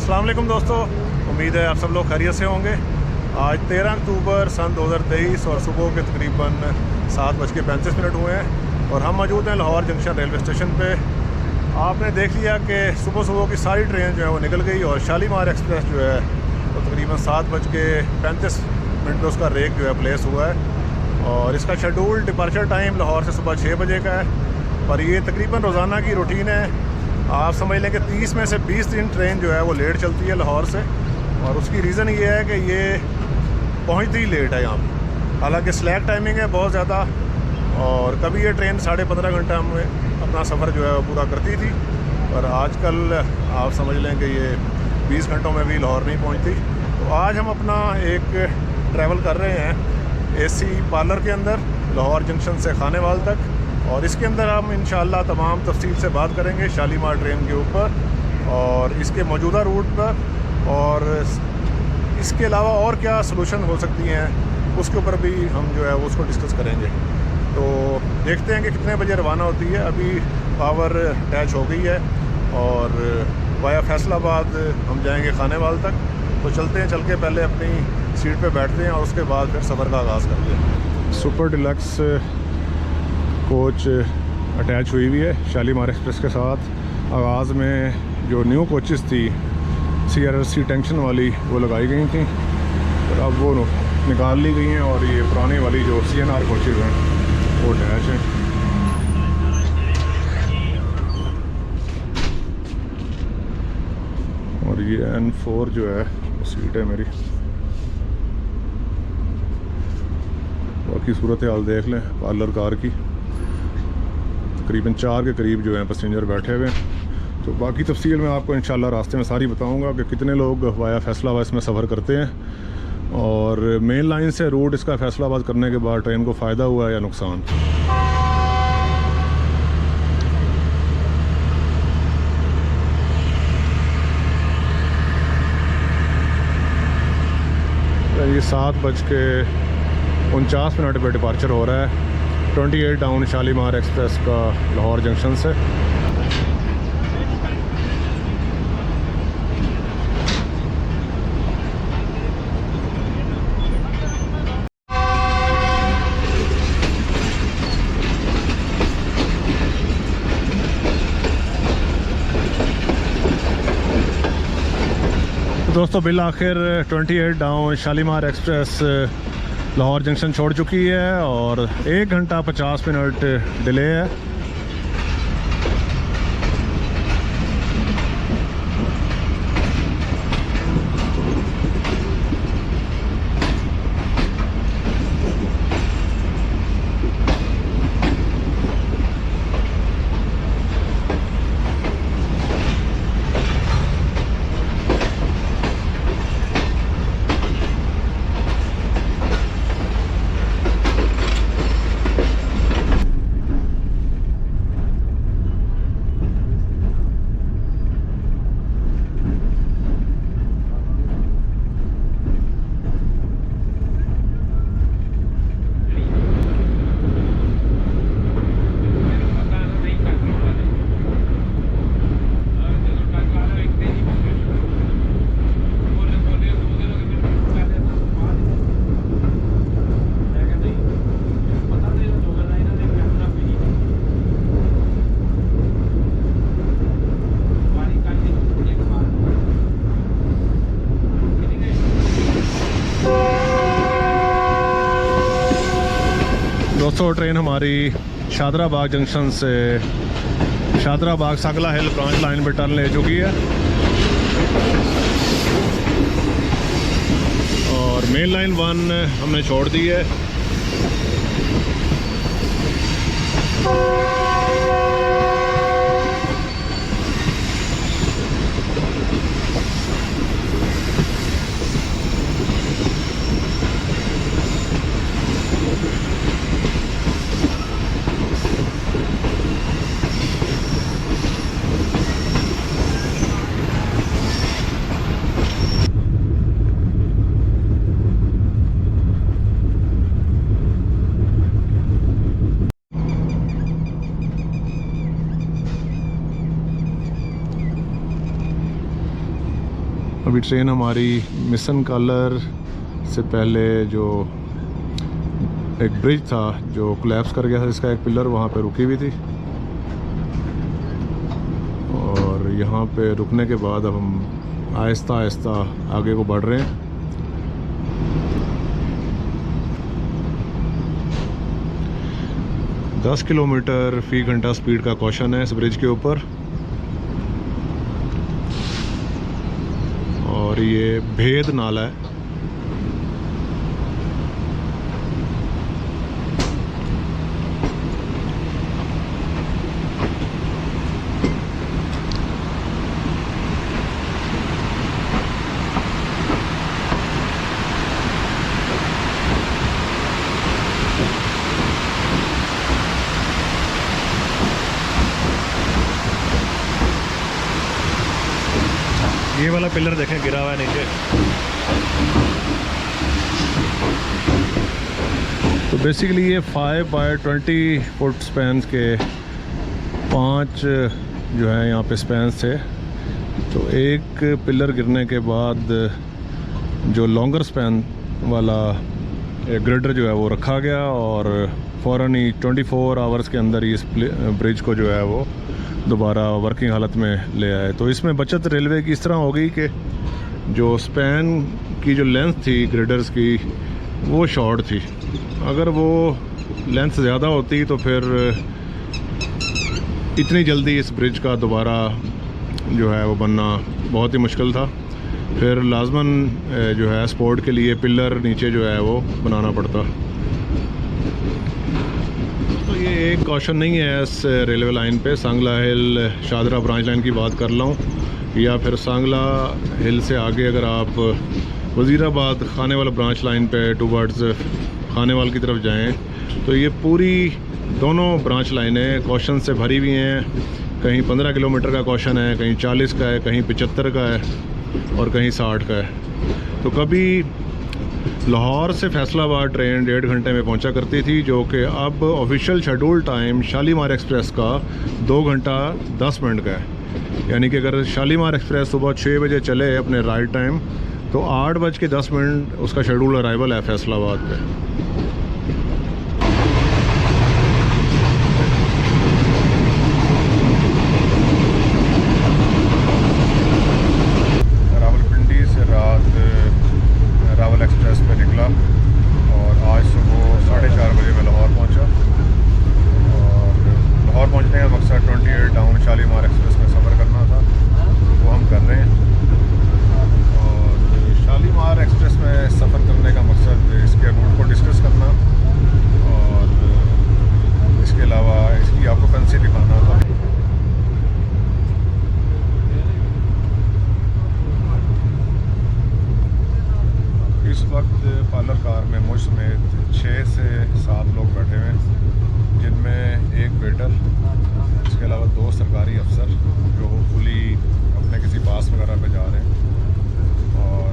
अस्सलाम वालेकुम दोस्तों, उम्मीद है आप सब लोग खैरियत से होंगे। आज 13 अक्टूबर सन 2023 और सुबह के तकरीबन 7:35 हुए हैं और हम मौजूद हैं लाहौर जंक्शन रेलवे स्टेशन पे। आपने देख लिया कि सुबह सुबह की सारी ट्रेन जो है वो निकल गई और शालीमार एक्सप्रेस जो है वो तकरीबन 7:35 पे उसका रेक जो है प्लेस हुआ है और इसका शेड्यूल डिपार्चर टाइम लाहौर से सुबह 6 बजे का है। और ये तकरीबन रोज़ाना की रूटीन है। आप समझ लें कि 30 में से 20 दिन ट्रेन जो है वो लेट चलती है लाहौर से और उसकी रीज़न ये है कि ये पहुंचती ही लेट है यहाँ पर। हालांकि स्लैक टाइमिंग है बहुत ज़्यादा और कभी ये ट्रेन 15.5 घंटा में अपना सफ़र जो है वो पूरा करती थी, पर आजकल आप समझ लें कि ये 20 घंटों में भी लाहौर नहीं पहुँचती। तो आज हम अपना एक ट्रैवल कर रहे हैं AC पार्लर के अंदर लाहौर जंक्शन से खानेवाल तक और इसके अंदर हम इंशाअल्लाह तमाम तफसील से बात करेंगे शालीमार ट्रेन के ऊपर और इसके मौजूदा रूट पर और इसके अलावा और क्या सलूशन हो सकती हैं उसके ऊपर भी हम जो है वो उसको डिस्कस करेंगे। तो देखते हैं कि कितने बजे रवाना होती है। अभी पावर अटैच हो गई है और वाया फैसलाबाद हम जाएंगे खानेवाल तक। तो चलते हैं, चल के पहले अपनी सीट पे बैठते हैं और उसके बाद फिर सफ़र का आगाज़ करते हैं। सुपर डिलक्स कोच अटैच हुई है शालीमार एक्सप्रेस के साथ। आगाज़ में जो न्यू कोचेस थी CRRC टेंशन वाली वो लगाई गई थी और अब वो निकाल ली गई हैं और ये पुरानी वाली जो CNR कोचेस हैं वो अटैच हैं। और ये N4 जो है वो सीट है मेरी। बाकी सूरत हाल देख लें पार्लर कार की, तकरीबन 4 के करीब जो हैं पैसेंजर बैठे हुए हैं। तो बाकी तफसील मैं आपको इंशाल्लाह रास्ते में सारी बताऊंगा कि कितने लोग वाया फैसलाबाद इसमें सफ़र करते हैं और मेन लाइन से रूट इसका फैसलाबाद करने के बाद ट्रेन को फ़ायदा हुआ या नुकसान। ये 7:49 पे डिपार्चर हो रहा है 28 डाउन शालीमार एक्सप्रेस का लाहौर जंक्शन से। दोस्तों बिल आखिर 28 down Shalimar express Lahore junction छोड़ चुकी है और 1 घंटा 50 मिनट डिले है। दोस्तों ट्रेन हमारी शादराबाग जंक्शन से शादराबाग सागला हिल ब्रांच लाइन पर टर्न ले चुकी है और मेन लाइन 1 हमने छोड़ दी है। अभी ट्रेन हमारी मिशन कॉलर से पहले जो एक ब्रिज था जो कोलैप्स कर गया था, जिसका एक पिलर वहाँ पे रुकी हुई थी, और यहाँ पे रुकने के बाद अब हम आहिस्ता आहिस्ता आगे को बढ़ रहे हैं। दस किलोमीटर फ़ी घंटा स्पीड का कॉशन है इस ब्रिज के ऊपर, और ये भेद नाला है। ये वाला पिलर देखें गिरा हुआ है नीचे। तो बेसिकली ये 5 बाय 20 फुट स्पैन्स के 5 जो है यहाँ पे स्पैन्स थे। तो एक पिलर गिरने के बाद जो लॉन्गर स्पैन वाला ग्रेडर जो है वो रखा गया, और फ़ौरन ही 24 आवर्स के अंदर ही इस ब्रिज को जो है वो दोबारा वर्किंग हालत में ले आए। तो इसमें बचत रेलवे की इस तरह हो गई कि जो स्पैन की जो लेंथ थी ग्रेडर्स की वो शॉर्ट थी। अगर वो लेंथ ज़्यादा होती तो फिर इतनी जल्दी इस ब्रिज का दोबारा जो है वो बनना बहुत ही मुश्किल था। फिर लाजमन जो है सपोर्ट के लिए पिलर नीचे जो है वो बनाना पड़ता। तो ये एक कॉशन नहीं है इस रेलवे लाइन पे। सांगला हिल शादरा ब्रांच लाइन की बात कर रहा हूँ, या फिर सांगला हिल से आगे अगर आप वज़ीराबाद खानेवाल ब्रांच लाइन पे टूवर्ड्स खानेवाल की तरफ जाएं तो ये पूरी दोनों ब्रांच लाइनें कॉशन से भरी हुई हैं। कहीं 15 किलोमीटर का कॉशन है, कहीं 40 का है, कहीं 75 का है और कहीं 60 का है। तो कभी लाहौर से फैसलाबाद ट्रेन 1.5 घंटे में पहुंचा करती थी, जो कि अब official schedule time Shalimar express का 2 घंटा 10 मिनट का है। यानी कि अगर शालीमार एक्सप्रेस सुबह 6 बजे चले अपने राइट टाइम तो 8:10 उसका शेड्यूल अराइवल है फैसलाबाद पे। एक्सप्रेस पे निकला और आज सुबह 4:30 बजे मैं लाहौर पहुंचा, और लाहौर पहुंचने का मकसद 28 डाउन शालीमार एक्सप्रेस में सफ़र करना था, वो हम कर रहे हैं। और शालीमार एक्सप्रेस में सफ़र करने का मकसद इसके रूट को डिस्कस करना और इसके अलावा इसकी ऑक्यूपेंसी दिखाना था। इस वक्त पार्लर कार में मुझ समेत 6 से 7 लोग बैठे हुए हैं, जिनमें एक वेटर, इसके अलावा 2 सरकारी अफसर जो होपफुली अपने किसी बास वगैरह पे जा रहे हैं, और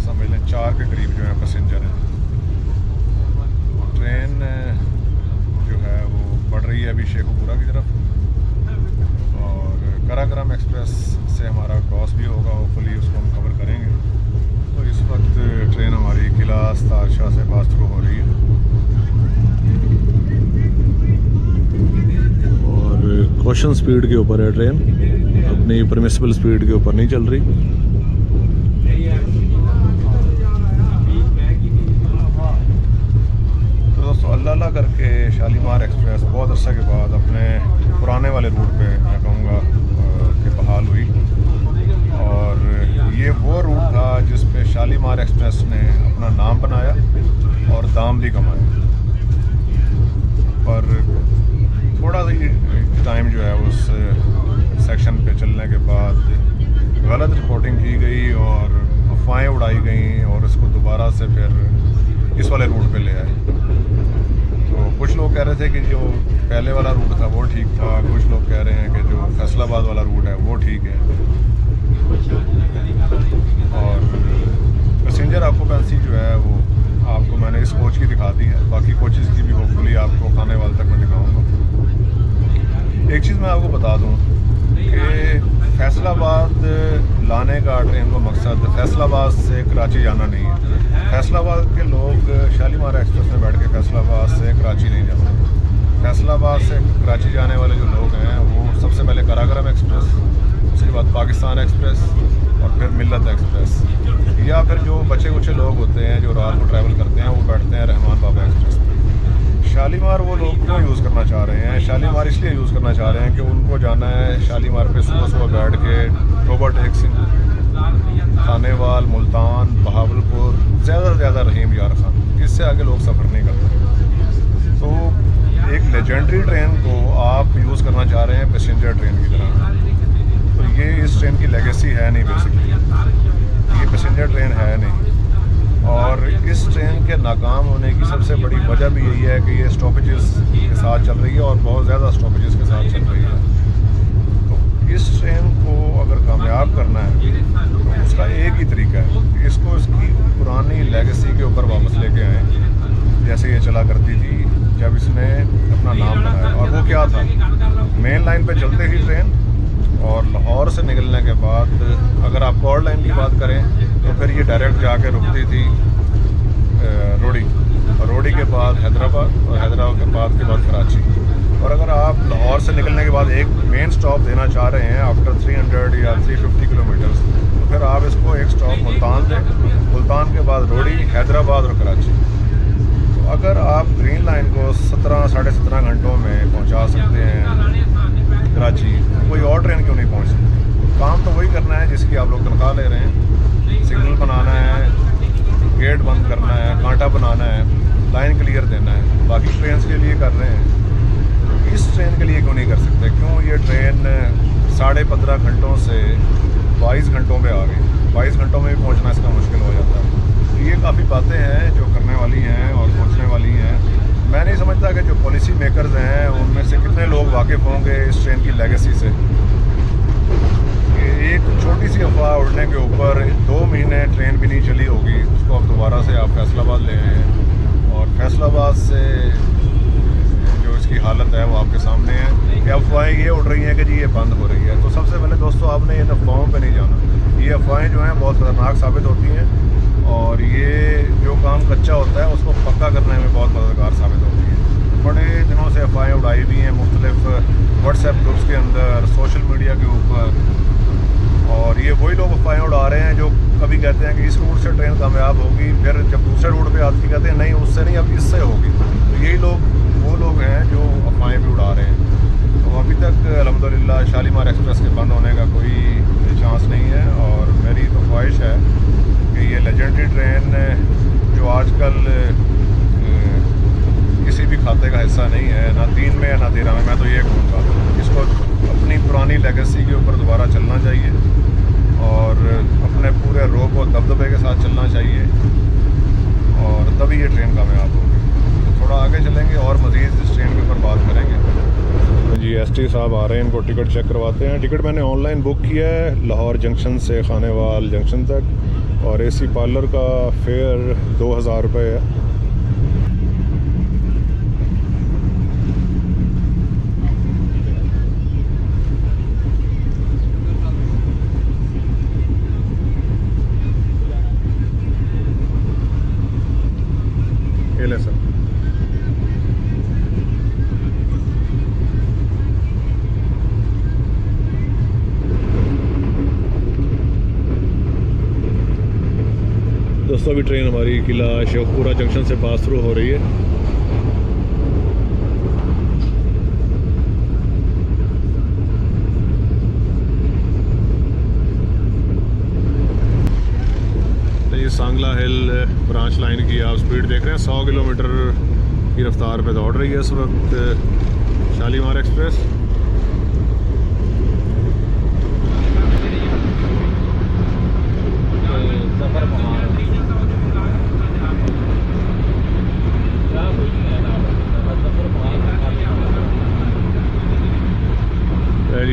समझ लें 4 के करीब जो है पैसेंजर हैं। ट्रेन जो है वो बढ़ रही है अभी शेखुपुरा की तरफ, और कराक्रम एक्सप्रेस से हमारा क्रॉस भी होगा, होपफुली उसको हम कवर करेंगे। तो इस वक्त ट्रेन हमारी किला तारशाह से पास थ्रू हो रही है, और कॉशन स्पीड के ऊपर है ट्रेन, अपनी परमिसिबल स्पीड के ऊपर नहीं चल रही। तो दोस्तों अल्लाह करके शालीमार एक्सप्रेस बहुत अर्सा के बाद अपने पुराने वाले रूट पे मैं कहूँगा कि बहाल हुई, और ये वो रूट था जिस पे शालीमार एक्सप्रेस ने अपना नाम बनाया और दाम भी कमाया। पर थोड़ा सा टाइम जो है उस सेक्शन पे चलने के बाद गलत रिपोर्टिंग की गई और अफवाहें उड़ाई गई, और इसको दोबारा से फिर इस वाले रूट पे ले आए। तो कुछ लोग कह रहे थे कि जो पहले वाला रूट था वो ठीक था, कुछ लोग कह रहे हैं कि जो फैसलाबाद वाला रूट है वो ठीक है। और पैसेंजर ऑक्यूपेंसी जो है वो आपको मैंने इस कोच की दिखा दी है, बाकी कोचेज़ की भी होपफुली आपको खानेवाल तक मैं दिखाऊंगा। एक चीज़ मैं आपको बता दूं कि फैसलाबाद फैसलाबाद लाने का ट्रेन को मकसद फैसलाबाद से कराची जाना नहीं है। फैसलाबाद के लोग शालीमार एक्सप्रेस में बैठ के फैसलाबाद से कराची नहीं जाते। फैसलाबाद से कराची जाने वाले जो लोग हैं वो सबसे पहले काराकोरम एक्सप्रेस, उसके बाद पाकिस्तान एक्सप्रेस और फिर मिल्लत एक्सप्रेस, या फिर जो बचे कुचे लोग होते हैं जो रात को ट्रैवल करते हैं वो बैठते हैं रहमान बाबा एक्सप्रेस पे। शालीमार वो लोग क्यों यूज़ करना चाह रहे हैं? शालीमार इसलिए यूज़ करना चाह रहे हैं कि उनको जाना है शालीमार पे सुबह सुबह बैठ के टोबा टेक सिंह, खानेवाल, मुल्तान, बहावलपुर, ज़्यादा से ज़्यादा रहीम यार खान, इससे आगे लोग सफ़र नहीं करते। तो एक लेजेंडरी ट्रेन को आप यूज़ करना चाह रहे हैं पैसेंजर ट्रेन की तरह, तो ये इस ट्रेन की लेगेसी है नहीं। बेसिकली ये पैसेंजर ट्रेन है नहीं, और इस ट्रेन के नाकाम होने की सबसे बड़ी वजह भी यही है कि ये स्टॉपेजेस के साथ चल रही है और बहुत ज़्यादा स्टॉपेजेस के साथ चल रही है। तो इस ट्रेन को अगर कामयाब करना है तो उसका एक ही तरीका है कि इसको इसकी पुरानी लेगेसी के ऊपर वापस लेके आएँ, जैसे ये चला करती थी जब इसने अपना नाम बनाया। और वो क्या था, मेन लाइन पे चलते ही ट्रेन, और लाहौर से निकलने के बाद अगर आप कॉर्ड लाइन की बात करें तो फिर ये डायरेक्ट जाके रुकती थी रोडी, और रोडी के बाद हैदराबाद, और हैदराबाद के बाद कराची। और अगर आप लाहौर से निकलने के बाद एक मेन स्टॉप देना चाह रहे हैं आफ्टर 300 या 350 किलोमीटर्स, तो फिर आप इसको एक स्टॉप मुल्तान दें, मुल्तान के बाद रोडी, हैदराबाद और कराची। तो अगर आप ग्रीन लाइन को 17 साढ़े 17 घंटों में पहुँचा सकते हैं कराची, कोई और ट्रेन क्यों नहीं पहुँच सकती? काम तो वही करना है जिसकी आप लोग तनख्वाह ले रहे हैं, सिग्नल बनाना है, गेट बंद करना है, कांटा बनाना है, लाइन क्लियर देना है, बाकी ट्रेन के लिए कर रहे हैं। तो इस ट्रेन के लिए क्यों नहीं कर सकते? क्यों ये ट्रेन 15.5 घंटों से 22 घंटों पे आ गई? 22 घंटों में भी पहुँचना इसका मुश्किल हो जाता है। तो ये काफ़ी बातें हैं जो करने वाली हैं और सोचने वाली हैं। मैं नहीं समझता कि जो पॉलिसी मेकर्स हैं उनमें से कितने लोग वाकिफ़ होंगे इस ट्रेन की लेगेसी से। एक छोटी सी अफवाह उड़ने के ऊपर 2 महीने ट्रेन भी नहीं चली होगी, उसको अब दोबारा से आप फैसलाबाद ले आए हैं, और फैसलाबाद से जो इसकी हालत है वो आपके सामने है कि अफवाहें ये उड़ रही हैं कि जी ये बंद हो रही है। तो सबसे पहले दोस्तों आपने इन अफवाहों पर नहीं जाना। ये अफवाहें जो हैं बहुत ख़तरनाक साबित होती हैं, और ये जो काम कच्चा होता है उसको पक्का करने में बहुत मददगार साबित होती है। बड़े दिनों से अफवाहें उड़ाई भी हैं मुख्तलिफ व्हाट्सएप ग्रुप्स के अंदर, सोशल मीडिया के ऊपर, और ये वही लोग अफवाहें उड़ा रहे हैं जो कभी कहते हैं कि इस रूट से ट्रेन कामयाब होगी, फिर जब दूसरे रूट पे आती कहते हैं नहीं उससे नहीं, अब इससे होगी। तो यही लोग वो लोग हैं जो अफवाहें भी उड़ा रहे हैं। तो अभी तक अल्हम्दुलिल्लाह शालीमार एक्सप्रेस के बंद होने का कोई चांस नहीं है, और मेरी तो ख्वाहिश है कि ये लेजेंडरी ट्रेन जो आजकल किसी भी खाते का हिस्सा नहीं है, ना 3 में ना 13 में, मैं तो ये कहूँगा इसको अपनी पुरानी लेगेसी के ऊपर दोबारा चलना चाहिए और अपने पूरे रोब और दबदबे के साथ चलना चाहिए, और तभी ये ट्रेन कामयाब होगी। तो थोड़ा आगे चलेंगे और मज़ीद इस ट्रेन के ऊपर बात करेंगे। जी एसटी साहब आ रहे हैं, इनको टिकट चेक करवाते हैं। टिकट मैंने ऑनलाइन बुक किया है लाहौर जंक्शन से खानेवाल जंक्शन तक, और एसी पार्लर का फेयर 2000 रुपये है। ये ले सर। दोस्तों अभी ट्रेन हमारी किला शेखपुरा जंक्शन से पास थ्रू हो रही है। तो ये सांगला हिल ब्रांच लाइन की आप स्पीड देख रहे हैं, 100 किलोमीटर की रफ्तार पे दौड़ रही है इस वक्त शालीमार एक्सप्रेस।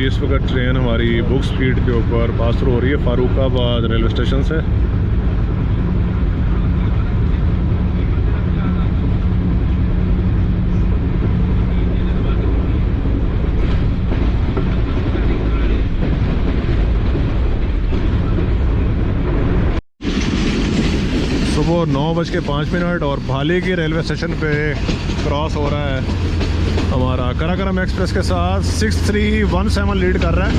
इस वक्त ट्रेन हमारी बुक स्पीड के ऊपर पास थ्रू हो रही है फारूकाबाद रेलवे स्टेशन से। 9:05 और भाली की रेलवे स्टेशन पे क्रॉस हो रहा है हमारा कराकरम एक्सप्रेस के साथ 6317 लीड कर रहा है।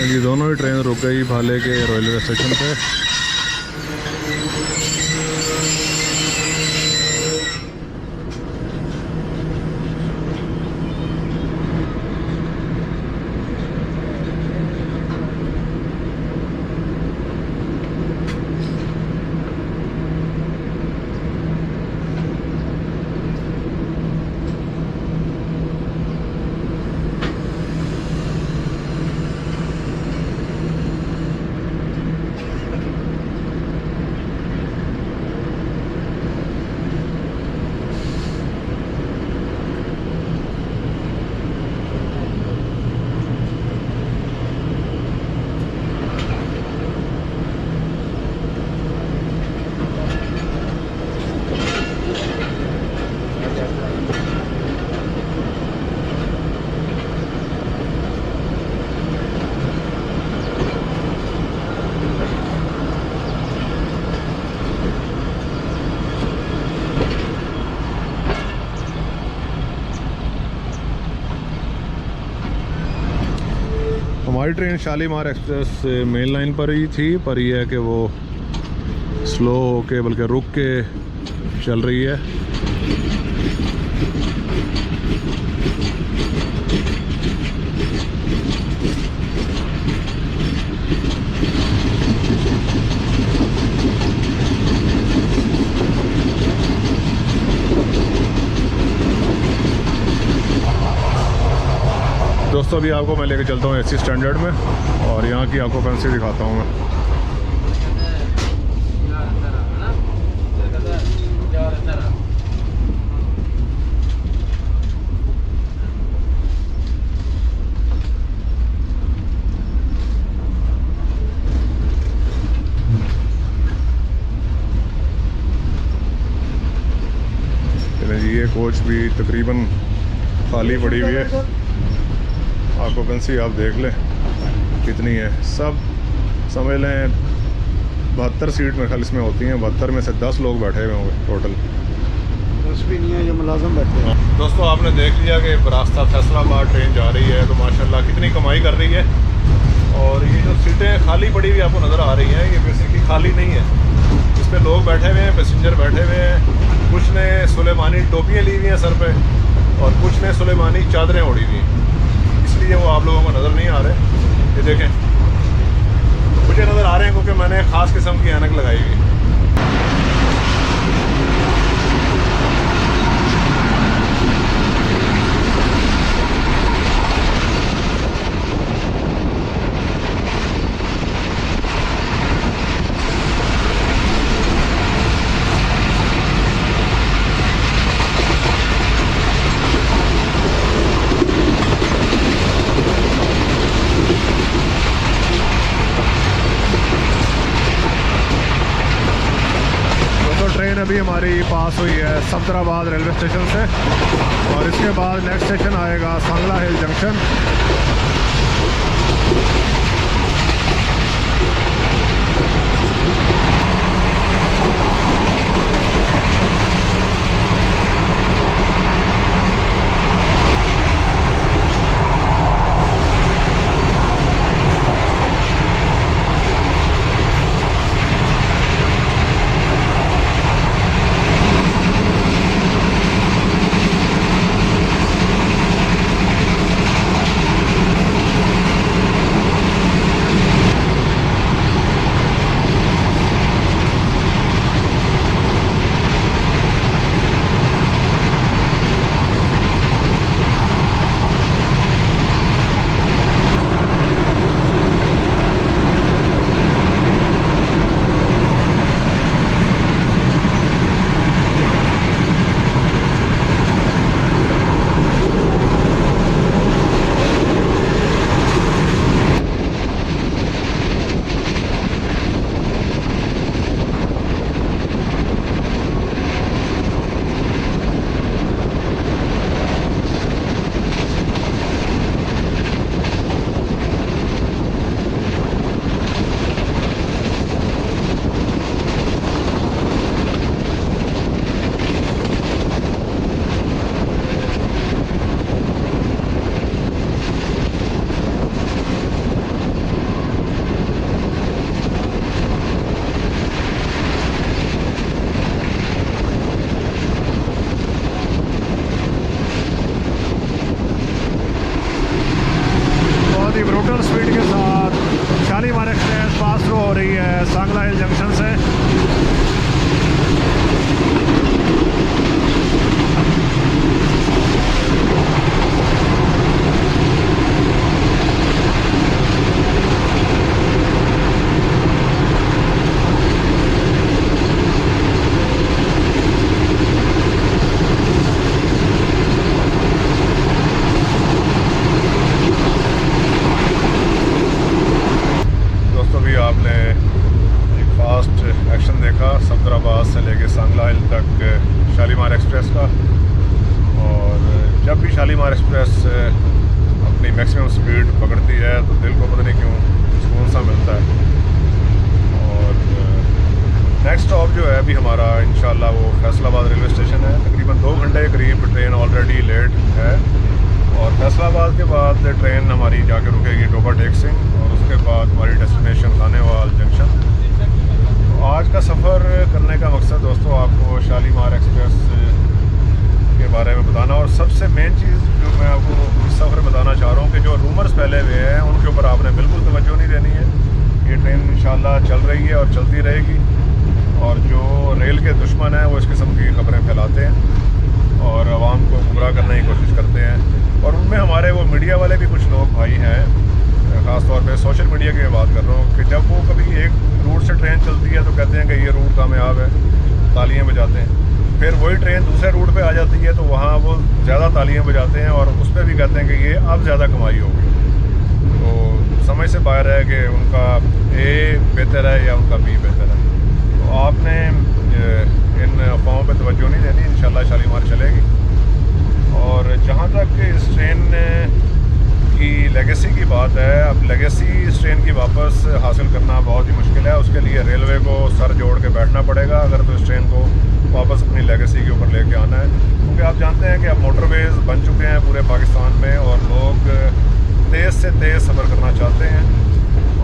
ये दोनों ही ट्रेन रुक गई भाले के रेलवे स्टेशन पे। हमारी train Shalimar express main line पर ही थी, पर यह है कि वो स्लो होके बल्कि रुक के चल रही है। दोस्तों अभी आपको मैं लेके चलता हूँ एसी स्टैंडर्ड में और यहाँ की आपको फैंसी दिखाता हूँ मैं। जी ये कोच भी तकरीबन खाली पड़ी हुई है। ऑक्यूपेंसी आप देख लें कितनी है। सब समझ लें 72 सीट मेरे ख्याल इसमें होती हैं। 72 में से 10 लोग बैठे हुए होंगे टोटल। 10 भी नहीं है जो मुलाजम बैठे हैं। दोस्तों आपने देख लिया कि रास्ता फैसलाबाद ट्रेन जा रही है, तो माशाल्लाह कितनी कमाई कर रही है। और ये जो सीटें खाली पड़ी हुई आपको नज़र आ रही हैं, ये बेसिकली खाली नहीं है, इस पर लोग बैठे हुए हैं, पैसेंजर बैठे हुए हैं। कुछ ने सुलेमानी टोपियाँ ली हुई हैं सर पे और कुछ ने सुलेमानी चादरें ओढ़ी हुई हैं, इसलिए वो आप लोगों को नज़र नहीं आ रहे। ये देखें, मुझे नज़र आ रहे हैं क्योंकि मैंने ख़ास किस्म की ऐनक लगाई हुई है। अभी हमारी पास हुई है सफदराबाद रेलवे स्टेशन से और इसके बाद नेक्स्ट स्टेशन आएगा सांगला हिल जंक्शन। मैक्सिमम स्पीड पकड़ती है तो दिल को पता नहीं क्यों सुकून सा मिलता है। और नेक्स्ट स्टॉप जो है अभी हमारा इंशाल्लाह वो फैसलाबाद रेलवे स्टेशन है। तकरीबन 2 घंटे के करीब ट्रेन ऑलरेडी लेट है और फैसलाबाद के बाद ट्रेन हमारी जाके रुकेगी टोबा टेक सिंह और उसके बाद हमारी डेस्टिनेशन खानेवाल जंक्शन। तो आज का सफ़र करने का मकसद दोस्तों आपको शालीमार एक्सप्रेस के बारे में बताना और सबसे मेन चीज़ जो मैं आपको इस सफ़र बताना चाह रहा हूँ कि जो रूमर्स फैले हुए हैं उनके ऊपर आपने बिल्कुल तवज्जो नहीं देनी है। ये ट्रेन इंशाल्लाह चल रही है और चलती रहेगी और जो रेल के दुश्मन हैं वो इस किस्म की खबरें फैलाते हैं और आवाम को गुमराह करने की कोशिश करते हैं। और उनमें हमारे वो मीडिया वाले भी कुछ लोग भाई हैं, ख़ास तौर पे सोशल मीडिया की मैं बात कर रहा हूँ कि जब वो कभी एक रूट से ट्रेन चलती है तो कहते हैं कि ये रूट कामयाब है, तालियां बजाते हैं। फिर वही ट्रेन दूसरे रूट पे आ जाती है तो वहाँ वो ज़्यादा तालियां बजाते हैं और उस पर भी कहते हैं कि ये अब ज़्यादा कमाई होगी। तो समझ से बाहर है कि उनका ए बेहतर है या उनका बी बेहतर है। तो आपने इन अफवाहों पर तवज्जो नहीं देनी, इंशाल्लाह शालीमार चलेगी। और जहाँ तक इस ट्रेन की लेगेसी की बात है, अब लेगेसी इस ट्रेन की वापस हासिल करना बहुत ही मुश्किल है। उसके लिए रेलवे को सर जोड़ के बैठना पड़ेगा अगर तो इस ट्रेन को वापस अपनी लेगेसी के ऊपर लेके आना है, क्योंकि आप जानते हैं कि अब मोटरवेज़ बन चुके हैं पूरे पाकिस्तान में और लोग तेज़ से तेज़ सफ़र करना चाहते हैं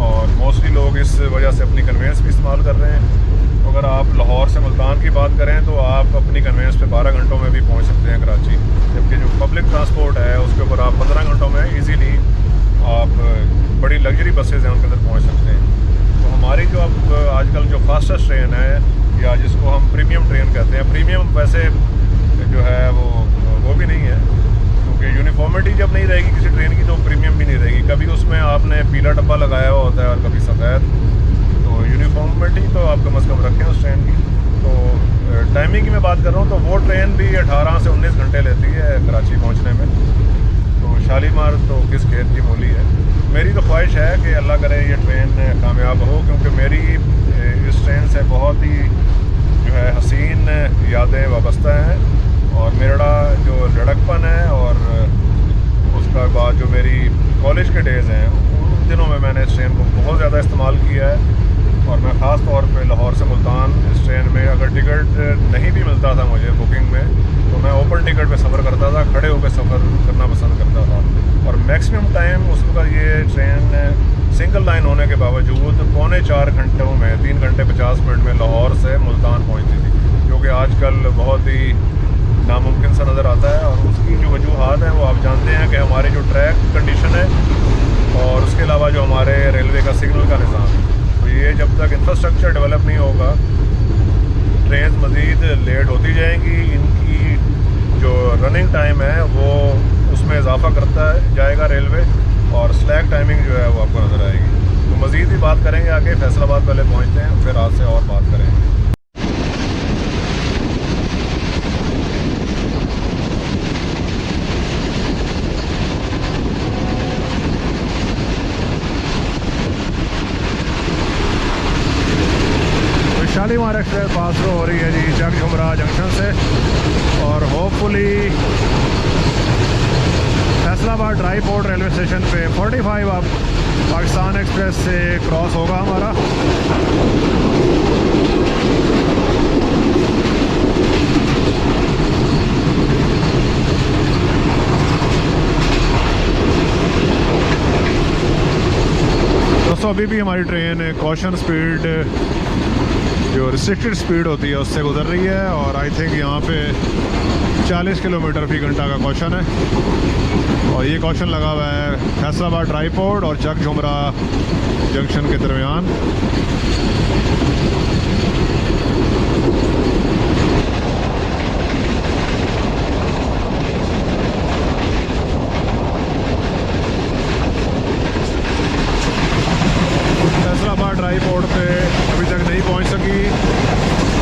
और मोस्टली लोग इस वजह से अपनी कन्वेंस भी इस्तेमाल कर रहे हैं। तो अगर आप लाहौर से मुल्तान की बात करें तो आप अपनी कन्वेंस पे 12 घंटों में भी पहुंच सकते हैं कराची, जबकि जो पब्लिक ट्रांसपोर्ट है उसके ऊपर आप 15 घंटों में इजीली आप बड़ी लग्जरी बसेज हैं उनके अंदर पहुंच सकते हैं। तो हमारी जो अब आजकल जो फास्टेस्ट ट्रेन है या जिसको हम प्रीमियम ट्रेन कहते हैं, प्रीमियम वैसे जो है वो भी नहीं है, क्योंकि यूनिफॉर्मिटी जब नहीं रहेगी किसी ट्रेन की तो प्रीमियम भी नहीं रहेगी। कभी उसमें आपने पीला डब्बा लगाया हुआ होता है और कभी सफ़ेद, तो यूनिफॉर्मिटी तो आप कम से कम रखें उस ट्रेन की। तो टाइमिंग की मैं बात कर रहा हूँ तो वो ट्रेन भी 18 से 19 घंटे लेती है कराची पहुँचने में। तो शालीमार तो किस खेत की मूली है। मेरी तो ख्वाहिश है कि अल्लाह करे ये ट्रेन कामयाब हो, क्योंकि मेरी इस ट्रेन से बहुत ही जो है हसीन यादें वाबस्ता हैं और मेरा जो लड़कपन है और उसका बाद जो मेरी कॉलेज के डेज़ हैं उन दिनों में मैंने इस ट्रेन को बहुत ज़्यादा इस्तेमाल किया है। और मैं ख़ास तौर पे लाहौर से मुल्तान इस ट्रेन में अगर टिकट नहीं भी मिलता था मुझे बुकिंग में तो मैं ओपन टिकट पे सफ़र करता था, खड़े होकर सफ़र करना पसंद करता था। और मैक्सिमम टाइम उसका ये ट्रेन सिंगल लाइन होने के बावजूद 3.25 घंटों में 3 घंटे 50 मिनट में लाहौर से मुल्तान पहुँचती थी, जो कि आजकल बहुत ही नामुमकिन सा नज़र आता है। और उसकी जो वजूहात हैं वो आप जानते हैं कि हमारी जो ट्रैक कंडीशन है और उसके अलावा जो हमारे रेलवे का सिग्नल का निज़ाम है, तो ये जब तक इंफ्रास्ट्रक्चर डेवलप नहीं होगा ट्रेन मज़ीद लेट होती जाएंगी। इनकी जो रनिंग टाइम है वो उसमें इजाफा करता जाएगा रेलवे और स्लैक टाइमिंग जो है वो आपको नज़र आएगी। तो मज़ीद भी बात करेंगे आगे, फैसलाबाद पहले पहुँचते हैं फिर आज से और बात करेंगे। शालीमार एक्सप्रेस पास हो रही है जी जग झुमरा जंक्शन से और hopefully Faisalabad dry port railway station पे 45 अब पाकिस्तान एक्सप्रेस से क्रॉस होगा हमारा। दोस्तों अभी भी हमारी ट्रेन कॉशन स्पीड जो रिस्ट्रिक्टेड स्पीड होती है उससे गुजर रही है और आई थिंक यहाँ पे 40 किलोमीटर फी घंटा का कॉशन है और ये कॉशन लगा हुआ है फैसलाबाद ड्राई पोर्ट और चक झुमरा जंक्शन के दरमियान। फैसलाबाद ड्राई पोर्ट पे अभी तक नहीं पहुंच सकी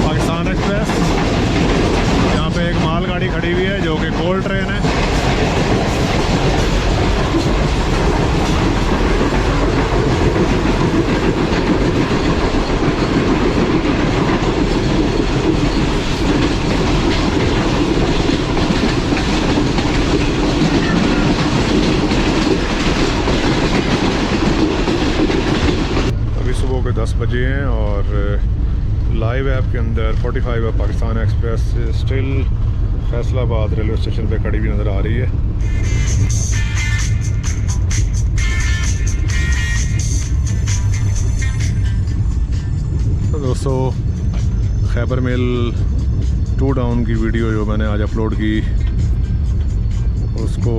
पाकिस्तान एक्सप्रेस। यहाँ पे एक मालगाड़ी खड़ी हुई है जो कि कोल ट्रेन है। के 10 बजे हैं और लाइव ऐप के अंदर 45 of Pakistan express still Faisalabad railway station पे खड़ी हुई नज़र आ रही है। तो दोस्तों, खैबर मेल 2 डाउन की वीडियो जो मैंने आज अपलोड की उसको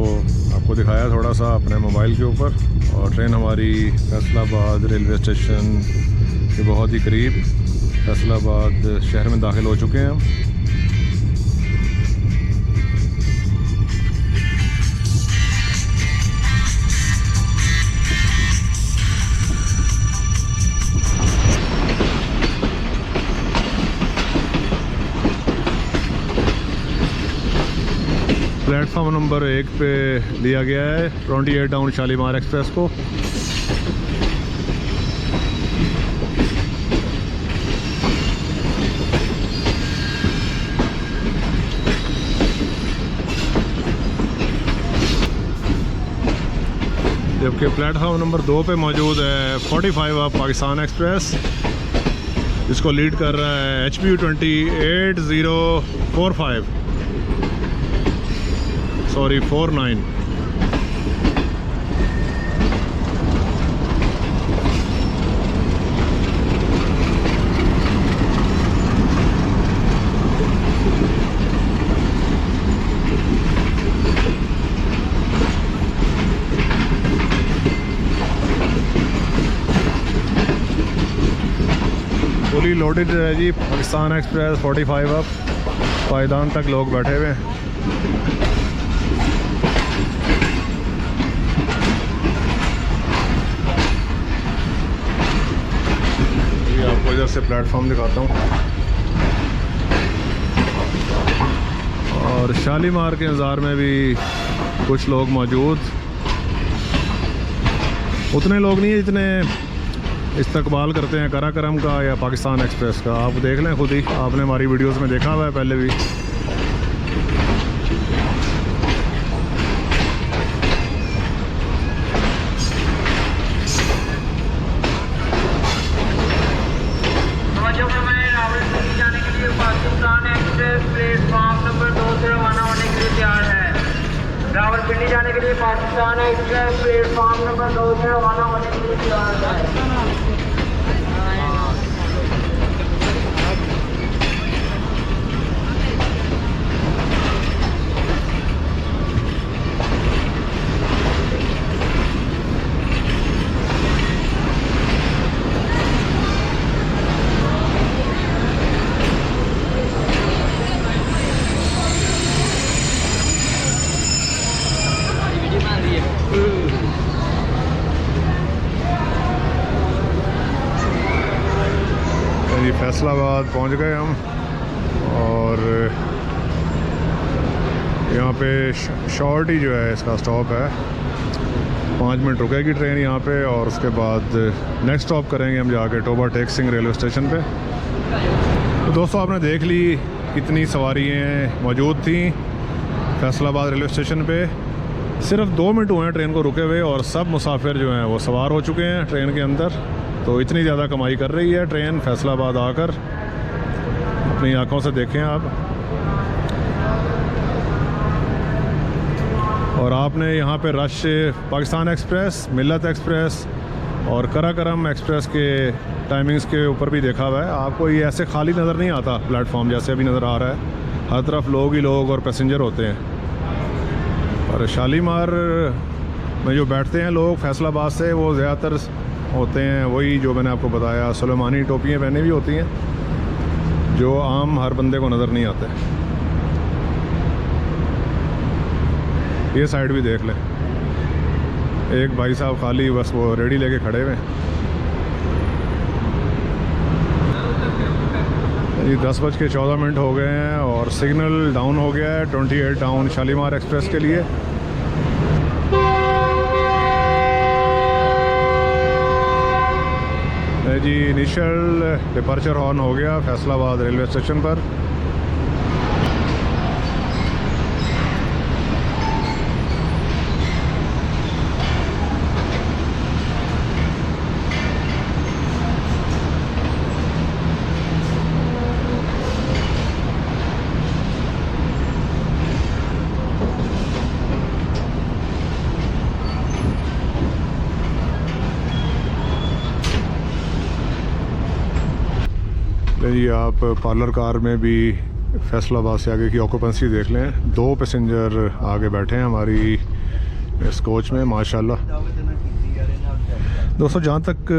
आपको दिखाया थोड़ा सा अपने मोबाइल के ऊपर, और ट्रेन हमारी फैसलाबाद रेलवे स्टेशन के बहुत ही करीब फैसलाबाद शहर में दाखिल हो चुके हैं हम। प्लेटफॉर्म नंबर 1 पे लिया गया है 28 डाउन शालीमार एक्सप्रेस को। जबकि प्लेटफॉर्म नंबर 2 पे मौजूद है 45 ऑफ पाकिस्तान एक्सप्रेस, जिसको लीड कर रहा है HPU 28045 सॉरी 49। फुली लोडेड है जी पाकिस्तान एक्सप्रेस 45 अब पायदान तक लोग बैठे हुए हैं। ये आपको इधर से प्लेटफॉर्म दिखाता हूँ, और शालीमार के इंतज़ार में भी कुछ लोग मौजूद, उतने लोग नहीं है जितने इस्तकबाल करते हैं कराकरम का या पाकिस्तान एक्सप्रेस का। आप देख लें खुद ही, आपने हमारी वीडियोस में देखा हुआ है पहले भी। रावलपिंडी जाने के लिए पाकिस्तान एक्सप्रेस प्लेटफॉर्म नंबर 2 से रवाना होने के लिए तैयार है। रावलपिंडी जाने के लिए पाकिस्तान एक्सप्रेस प्लेटफॉर्म नंबर 2 से रवाना होने के लिए तैयार है। जी फैसलाबाद पहुंच गए हम, और यहाँ पे शॉर्ट ही जो है इसका स्टॉप है, 5 मिनट रुकेगी ट्रेन यहाँ पे, और उसके बाद नेक्स्ट स्टॉप करेंगे हम जाके टोबा टेक सिंह रेलवे स्टेशन पे। तो दोस्तों, आपने देख ली कितनी सवारियाँ मौजूद थी फैसलाबाद रेलवे स्टेशन पे। सिर्फ 2 मिनट हुए हैं ट्रेन को रुके हुए, और सब मुसाफिर जो हैं वो सवार हो चुके हैं ट्रेन के अंदर। तो इतनी ज़्यादा कमाई कर रही है ट्रेन फैसलाबाद आकर, अपनी आंखों से देखें आप। और आपने यहाँ पे रश पाकिस्तान एक्सप्रेस, मिल्लत एक्सप्रेस और कराकरम एक्सप्रेस के टाइमिंग्स के ऊपर भी देखा हुआ है। आपको ये ऐसे खाली नज़र नहीं आता प्लेटफॉर्म, जैसे अभी नज़र आ रहा है। हर तरफ लोग ही लोग और पैसेंजर होते हैं। और शालीमार में जो बैठते हैं लोग फैसलाबाद से, वो ज़्यादातर होते हैं वही जो मैंने आपको बताया, सुलेमानी टोपियाँ पहने भी होती हैं, जो आम हर बंदे को नज़र नहीं आते। ये साइड भी देख लें, एक भाई साहब खाली बस वो रेडी लेके खड़े हुए हैं। ये 10:14 हो गए हैं और सिग्नल डाउन हो गया है 28 डाउन शालीमार एक्सप्रेस के लिए। जी इनिशियल डिपार्चर हॉर्न हो गया फैसलाबाद रेलवे स्टेशन पर। ये आप पार्लर कार में भी फैसलाबाद से आगे की ऑक्यूपेंसी देख लें, 2 पैसेंजर आगे बैठे हैं हमारी इस कोच में माशाल्लाह। दोस्तों जहाँ तक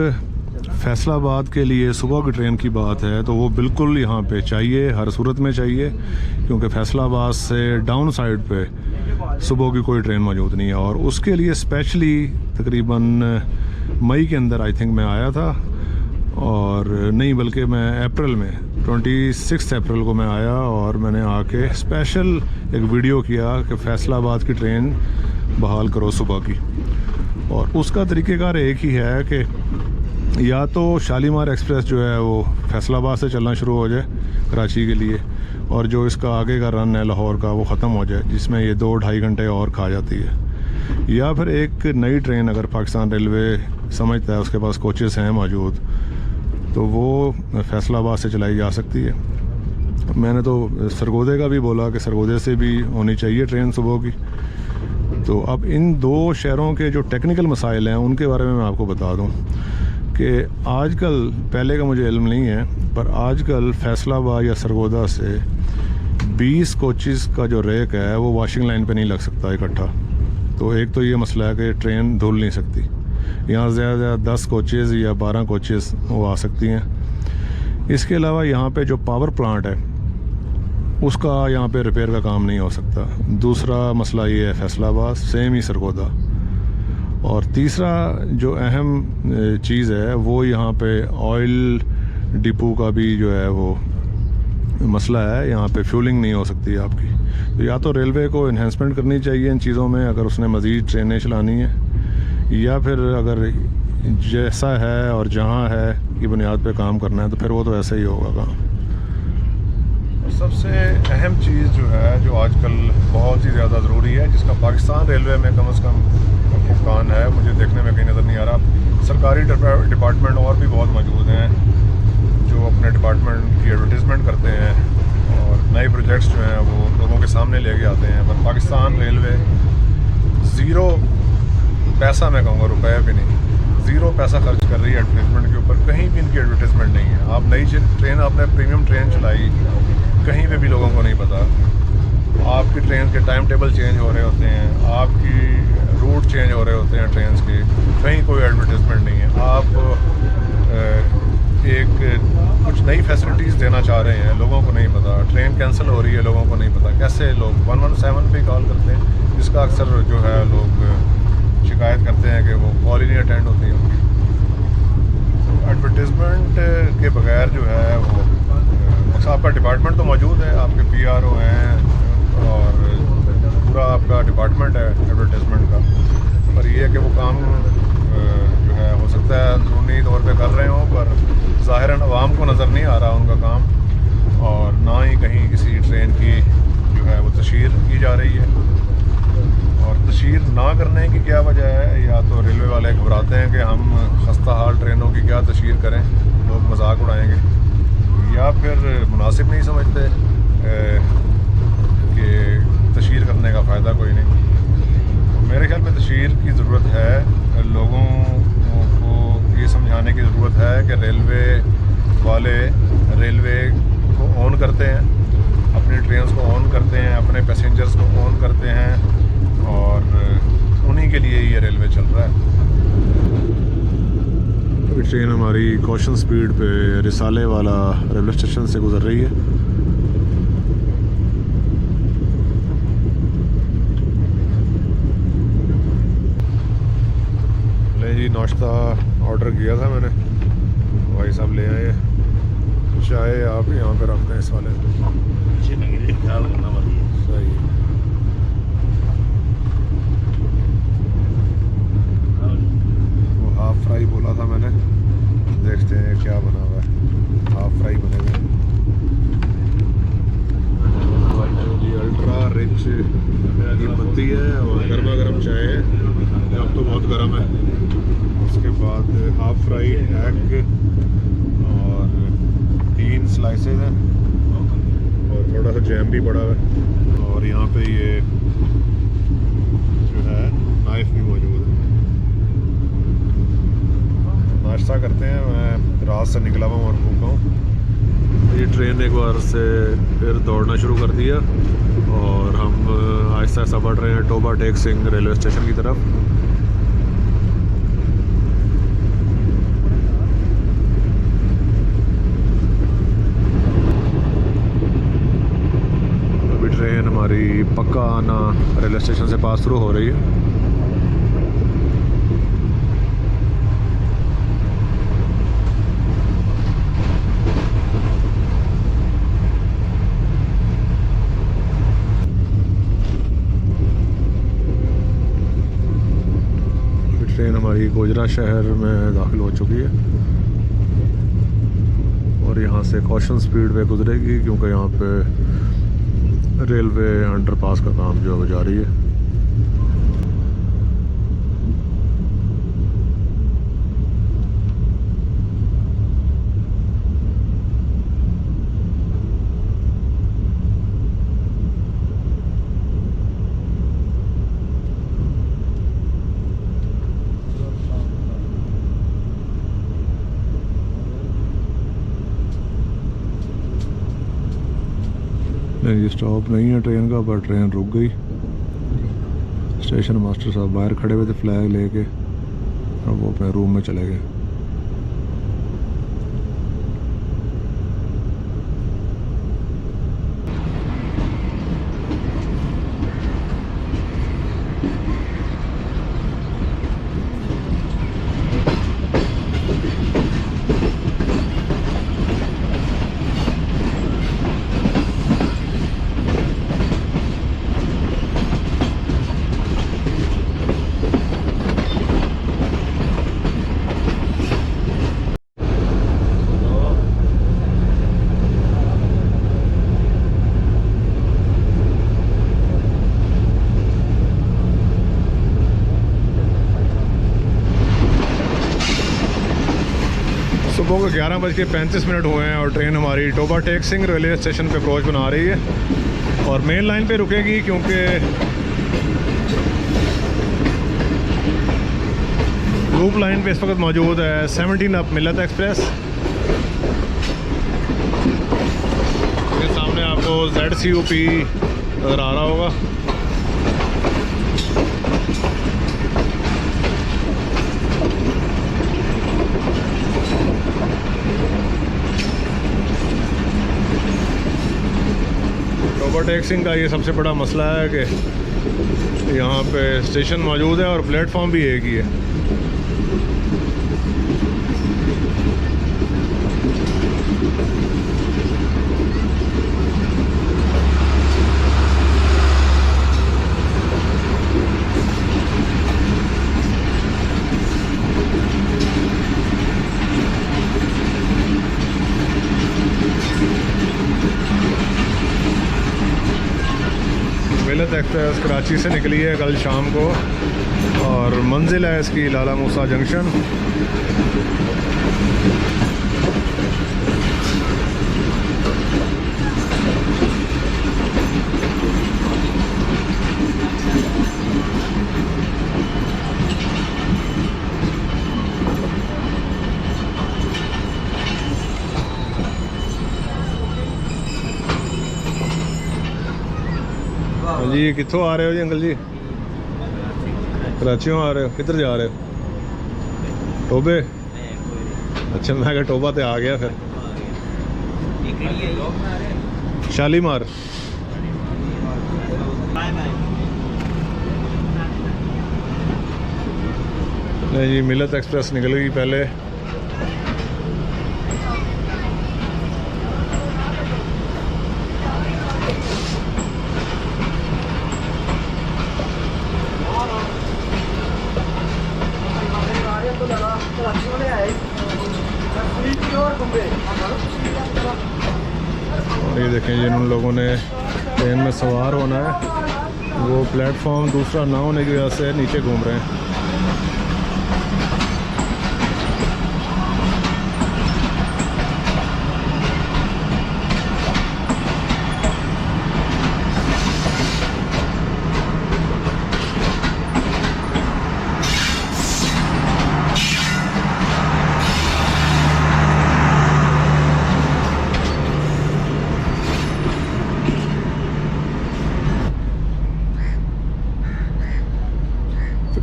फैसलाबाद के लिए सुबह की ट्रेन की बात है तो वो बिल्कुल यहाँ पे चाहिए, हर सूरत में चाहिए, क्योंकि फैसलाबाद से डाउन साइड पे सुबह की कोई ट्रेन मौजूद नहीं है। और उसके लिए स्पेशली तकरीबन मई के अंदर आई थिंक मैं आया था, और नहीं बल्कि मैं अप्रैल में 26 अप्रैल को मैं आया और मैंने आके स्पेशल एक वीडियो किया कि फैसलाबाद की ट्रेन बहाल करो सुबह की। और उसका तरीक़ेकार एक ही है कि या तो शालीमार एक्सप्रेस जो है वो फैसलाबाद से चलना शुरू हो जाए कराची के लिए, और जो इसका आगे का रन है लाहौर का वो ख़त्म हो जाए, जिसमें ये 2-2.5 घंटे और खा जाती है। या फिर एक नई ट्रेन अगर पाकिस्तान रेलवे समझता है उसके पास कोचेस हैं मौजूद, तो वो फैसलाबाद से चलाई जा सकती है। मैंने तो सरगोदे का भी बोला कि सरगोदे से भी होनी चाहिए ट्रेन सुबह की। तो अब इन 2 शहरों के जो टेक्निकल मसाइल हैं उनके बारे में मैं आपको बता दूं कि आजकल, पहले का मुझे इल्म नहीं है, पर आजकल फैसलाबाद या सरगोदा से 20 कोचेस का जो रेक है वो वॉशिंग लाइन पे नहीं लग सकता इकट्ठा। तो एक तो ये मसला है कि ट्रेन धुल नहीं सकती। यहाँ ज़्यादा से ज़्यादा 10 कोचेज़ या 12 कोचेज़ वो आ सकती हैं। इसके अलावा यहाँ पे जो पावर प्लांट है उसका यहाँ पे रिपेयर का काम नहीं हो सकता। दूसरा मसला ये है फैसलाबाद, सेम ही सरगोदा। और तीसरा जो अहम चीज़ है वो यहाँ पे ऑयल डिपो का भी जो है वो मसला है। यहाँ पे फ्यूलिंग नहीं हो सकती आपकी। तो या तो रेलवे को इन्हेंसमेंट करनी चाहिए इन चीज़ों में अगर उसने मज़ीद ट्रेनें चलानी है, या फिर अगर जैसा है और जहाँ है की बुनियाद पे काम करना है तो फिर वो तो ऐसा ही होगा काम। सबसे अहम चीज़ जो है, जो आजकल बहुत ही ज़्यादा ज़रूरी है, जिसका पाकिस्तान रेलवे में कम से कम भुगतान है, मुझे देखने में कहीं नज़र नहीं आ रहा। सरकारी डिपार्टमेंट और भी बहुत मौजूद हैं जो अपने डिपार्टमेंट की एडवर्टीज़मेंट करते हैं और नए प्रोजेक्ट्स जो हैं वो लोगों के सामने लेके आते हैं। पर पाकिस्तान रेलवे ज़ीरो पैसा, मैं कहूँगा रुपये भी नहीं, ज़ीरो पैसा खर्च कर रही है एडवर्टीज़मेंट के ऊपर। कहीं भी इनकी एडवर्टीज़मेंट नहीं है। आप नई ट्रेन, आपने प्रीमियम ट्रेन चलाई, कहीं पे भी लोगों को नहीं पता। आपकी ट्रेन के टाइम टेबल चेंज हो रहे होते हैं, आपकी रूट चेंज हो रहे होते हैं ट्रेन के, कहीं कोई एडवर्टीज़मेंट नहीं है। आप एक कुछ नई फैसिलिटीज़ देना चाह रहे हैं, लोगों को नहीं पता। ट्रेन कैंसिल हो रही है, लोगों को नहीं पता। कैसे लोग 117 पे कॉल करते हैं, जिसका अक्सर जो है लोग शिकायत करते हैं कि वो कॉल ही नहीं अटेंड होती है। एडवर्टीज़मेंट के बगैर जो है वो आपका डिपार्टमेंट तो मौजूद है, आपके PRO हैं और पूरा आपका डिपार्टमेंट है एडवर्टीज़मेंट का, पर ये है कि वो काम जो है हो सकता है अंदरूनी तौर पे कर रहे हों, पर ज़ाहिरन अवाम को नज़र नहीं आ रहा उनका काम। और ना ही कहीं किसी ट्रेन की जो है वो तशहीर की जा रही है। और तशहीर ना करने की क्या वजह है? या तो रेलवे वाले घबराते हैं कि हम खस्ता हाल ट्रेनों की क्या तशहीर करें, लोग मजाक उड़ाएंगे, या फिर मुनासिब नहीं समझते कि तशहीर करने का फ़ायदा कोई नहीं। तो मेरे ख्याल में तशहीर की ज़रूरत है। लोगों को ये समझाने की ज़रूरत है कि रेलवे वाले रेलवे को ऑन करते हैं, अपनी ट्रेन को ऑन करते हैं, अपने पैसेंजर्स को ऑन करते हैं, और उन्हीं के लिए ये रेलवे चल रहा है। ट्रेन हमारी कॉशन स्पीड पे रिसाले वाला रेलवे स्टेशन से गुजर रही है। ले जी, नाश्ता ऑर्डर किया था मैंने, भाई साहब ले आए। चाय आप यहाँ पे रखते हैं इस वाले, सही है। वो हाफ फ्राई बोला था मैंने, देखते हैं क्या बना हुआ है। हाफ फ्राई बनेगा जी, अल्ट्रा रिच की पत्ती है और गर्मा गर्म चाय है, अब तो बहुत गर्म है। उसके बाद हाफ फ्राई एग और 3 स्लाइसेस हैं और थोड़ा सा जैम भी पड़ा हुआ है, और यहाँ पे ये जो है नाइफ भी मौजूद है। नाश्ता करते हैं। मैं रात से निकला हुआ और भूखा हूँ। ये ट्रेन एक बार से फिर दौड़ना शुरू कर दिया और हम आहिस्ता आहिस्ता बढ़ रहे हैं टोबा टेक सिंह रेलवे स्टेशन की तरफ। अभी ट्रेन हमारी पक्का आना रेलवे स्टेशन से पास थ्रू हो रही है। ट्रेन हमारी गोजरा शहर में दाखिल हो चुकी है और यहाँ से कॉशन स्पीड पे गुजरेगी क्योंकि यहाँ पे रेलवे अंडरपास का काम जो है जारी है। नहीं, स्टॉप नहीं है ट्रेन का, पर ट्रेन रुक गई। स्टेशन मास्टर साहब बाहर खड़े हुए थे फ्लैग लेके और वो अपने रूम में चले गए। सुबह को 11:35 हुए हैं और ट्रेन हमारी टोबा टेक सिंह रेलवे स्टेशन पे अप्रोच बना रही है और मेन लाइन पे रुकेगी क्योंकि लूप लाइन पे इस वक्त मौजूद है 17 अप मिल्लत एक्सप्रेस। इसके सामने आपको ZCUP नज़र आ रहा होगा। टोबा टेक सिंह का ये सबसे बड़ा मसला है कि यहाँ पे स्टेशन मौजूद है और प्लेटफॉर्म भी एक ही है। मिल्लत एक्सप्रेस कराची से निकली है कल शाम को और मंजिल है इसकी लाला मूसा जंक्शन। जी कितों आ रहे हो जी अंकल जी? कराचियों आ रहे हो? किधर जा रहे हो? टोबे? अच्छा मैं क्या टोबा ते आ गया फिर। शालीमार नहीं जी, मिल्लत एक्सप्रेस निकल गई पहले। और ये देखें जिन लोगों ने ट्रेन में सवार होना है वो प्लेटफॉर्म दूसरा ना होने की वजह से नीचे घूम रहे हैं।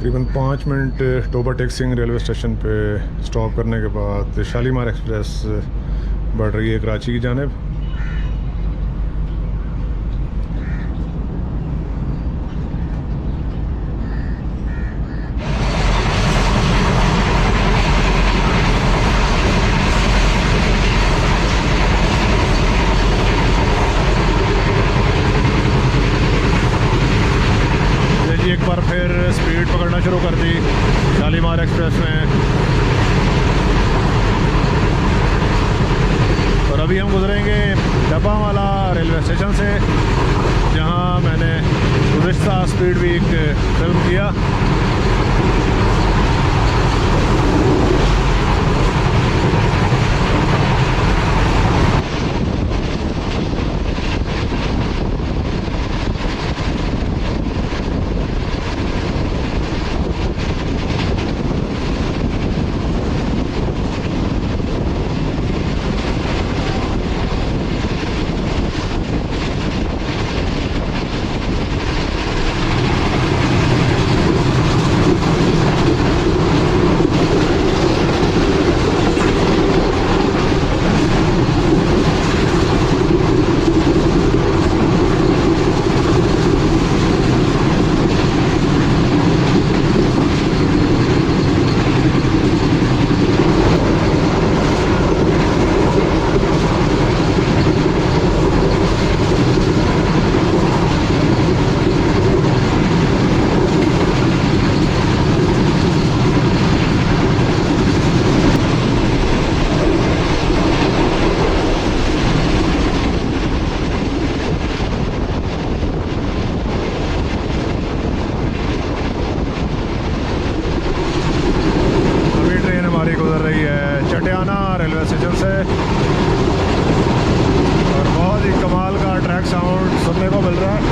तकरीबन 5 minute Toba Tek Singh railway station पे स्टॉप करने के बाद शालीमार एक्सप्रेस बढ़ रही है कराची की जानिब। एक बार फिर स्पीड पकड़ना शुरू कर दी शालीमार एक्सप्रेस ने। और अभी हम गुजरेंगे डब्बावाला रेलवे स्टेशन से, जहां मैंने गुज़िश्ता स्पीड वीक फिल्म किया। रेलवे स्टेशन से, और बहुत ही कमाल का ट्रैक साउंड सुनने को मिल रहा है।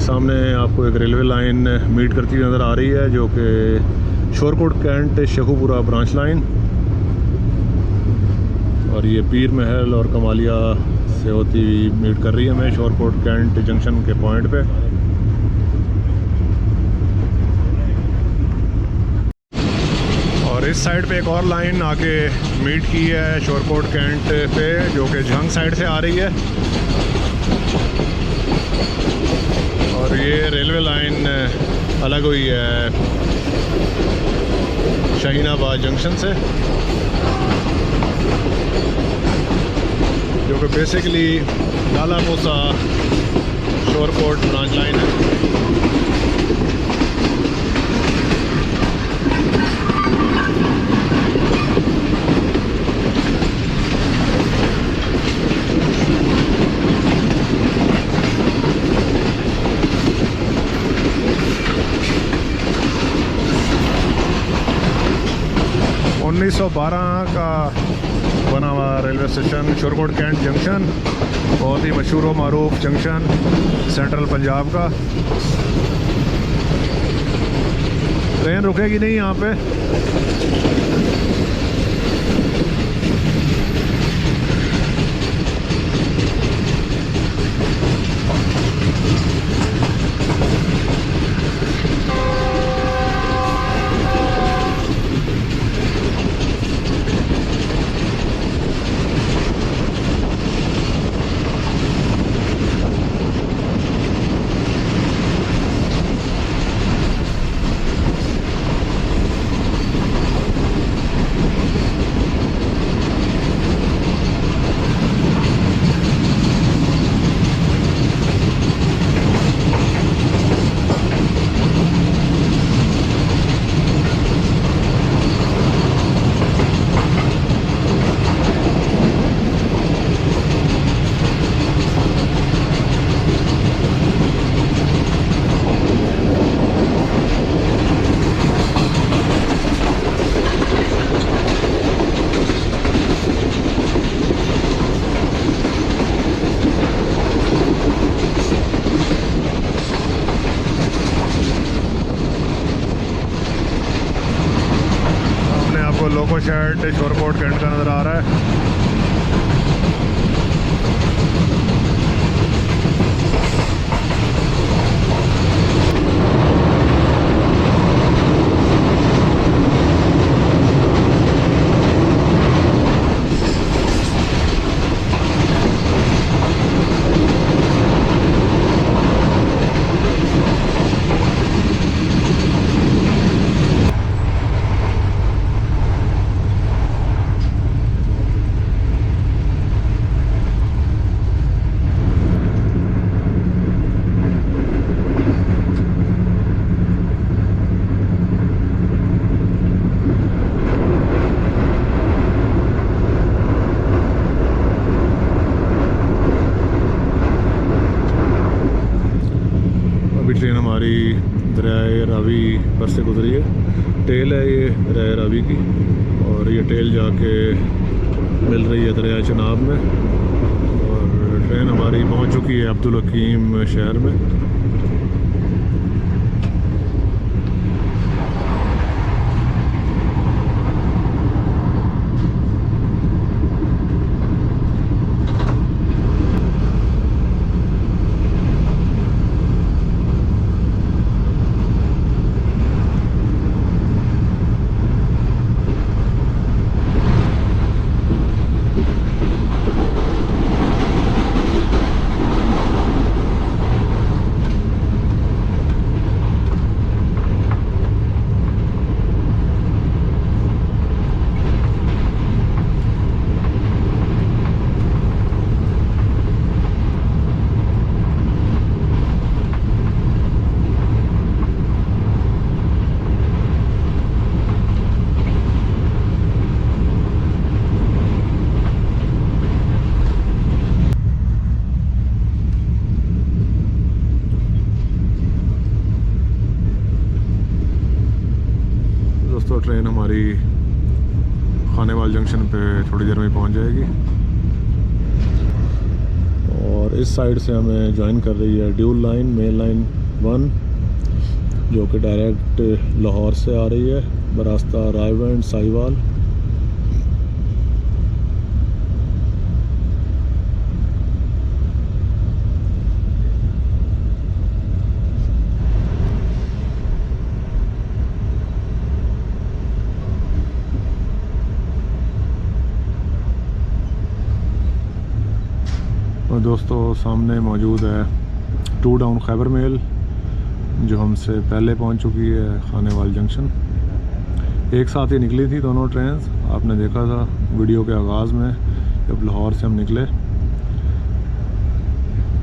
सामने आपको एक रेलवे लाइन मीट करती हुई नज़र आ रही है, जो कि Shorkot cantt Shekhupura branch line, और ये पीर महल और कमालिया से होती हुई मीट कर रही है हमें शोरकोट कैंट जंक्शन के पॉइंट पे। और इस साइड पे एक और लाइन आके मीट की है शोरकोट कैंट पे, जो कि झंग साइड से आ रही है। और ये रेलवे लाइन अलग हुई है शाहीनाबाद जंक्शन से, जो कि बेसिकली डालापोसा शोरकोट ब्रांच लाइन है। 1912 का बना हुआ railway station Shorkot cantt junction, बहुत ही मशहूर व मारूफ जंक्शन सेंट्रल पंजाब का। ट्रेन रुकेगी नहीं यहाँ पे। शेड शोरकोट के एंड का नज़र आ रहा है। ट्रेन हमारी दरियाए रावी पर से गुजरी है। टेल है ये दरियाए रावी की, और ये टेल जाके मिल रही है दरिया चनाब में। और ट्रेन हमारी पहुंच चुकी है अब्दुल हकीम शहर में। दोस्तों ट्रेन हमारी खानेवाल जंक्शन पे थोड़ी देर में पहुंच जाएगी, और इस साइड से हमें ज्वाइन कर रही है ड्यूल लाइन मेन लाइन 1, जो कि डायरेक्ट लाहौर से आ रही है बरास्ता रायवंड साहिवाल। और दोस्तों सामने मौजूद है 2 डाउन खैबर मेल, जो हमसे पहले पहुंच चुकी है खानेवाल जंक्शन। एक साथ ही निकली थी दोनों ट्रेन, आपने देखा था वीडियो के आगाज़ में जब लाहौर से हम निकले।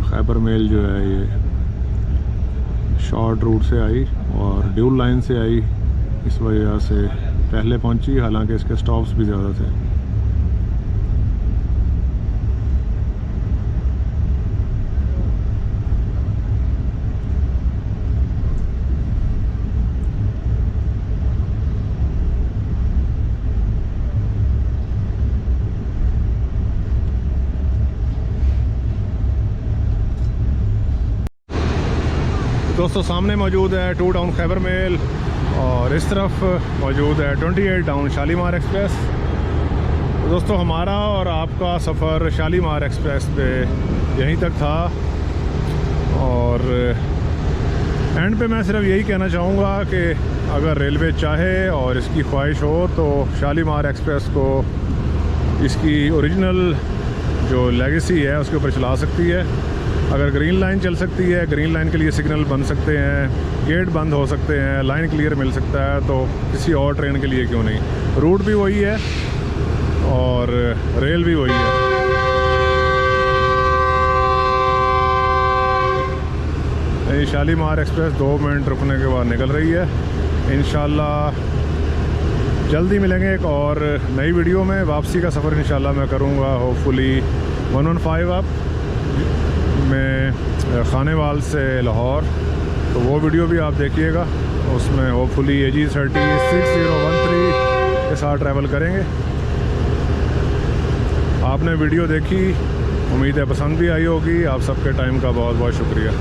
खैबर मेल जो है ये शॉर्ट रूट से आई और ड्यूल लाइन से आई, इस वजह से पहले पहुंची, हालांकि इसके स्टॉप्स भी ज़्यादा थे। दोस्तों सामने मौजूद है 2 डाउन खैबर मेल, और इस तरफ मौजूद है 28 डाउन शालीमार एक्सप्रेस। तो दोस्तों हमारा और आपका सफ़र शालीमार एक्सप्रेस पे यहीं तक था, और एंड पे मैं सिर्फ यही कहना चाहूँगा कि अगर रेलवे चाहे और इसकी ख्वाहिश हो तो शालीमार एक्सप्रेस को इसकी ओरिजिनल जो लेगेसी है उसके ऊपर चला सकती है। अगर ग्रीन लाइन चल सकती है, ग्रीन लाइन के लिए सिग्नल बन सकते हैं, गेट बंद हो सकते हैं, लाइन क्लियर मिल सकता है, तो किसी और ट्रेन के लिए क्यों नहीं। रूट भी वही है और रेल भी वही है। ये शालीमार एक्सप्रेस 2 मिनट रुकने के बाद निकल रही है। इंशाल्लाह जल्दी मिलेंगे एक और नई वीडियो में। वापसी का सफ़र इंशाल्लाह मैं करूँगा होपफुली 115 अप में खानेवाल से लाहौर, तो वो वीडियो भी आप देखिएगा। उसमें होपफुली AG30 6013 के साथ ट्रैवल करेंगे। आपने वीडियो देखी, उम्मीद है पसंद भी आई होगी। आप सबके टाइम का बहुत बहुत शुक्रिया।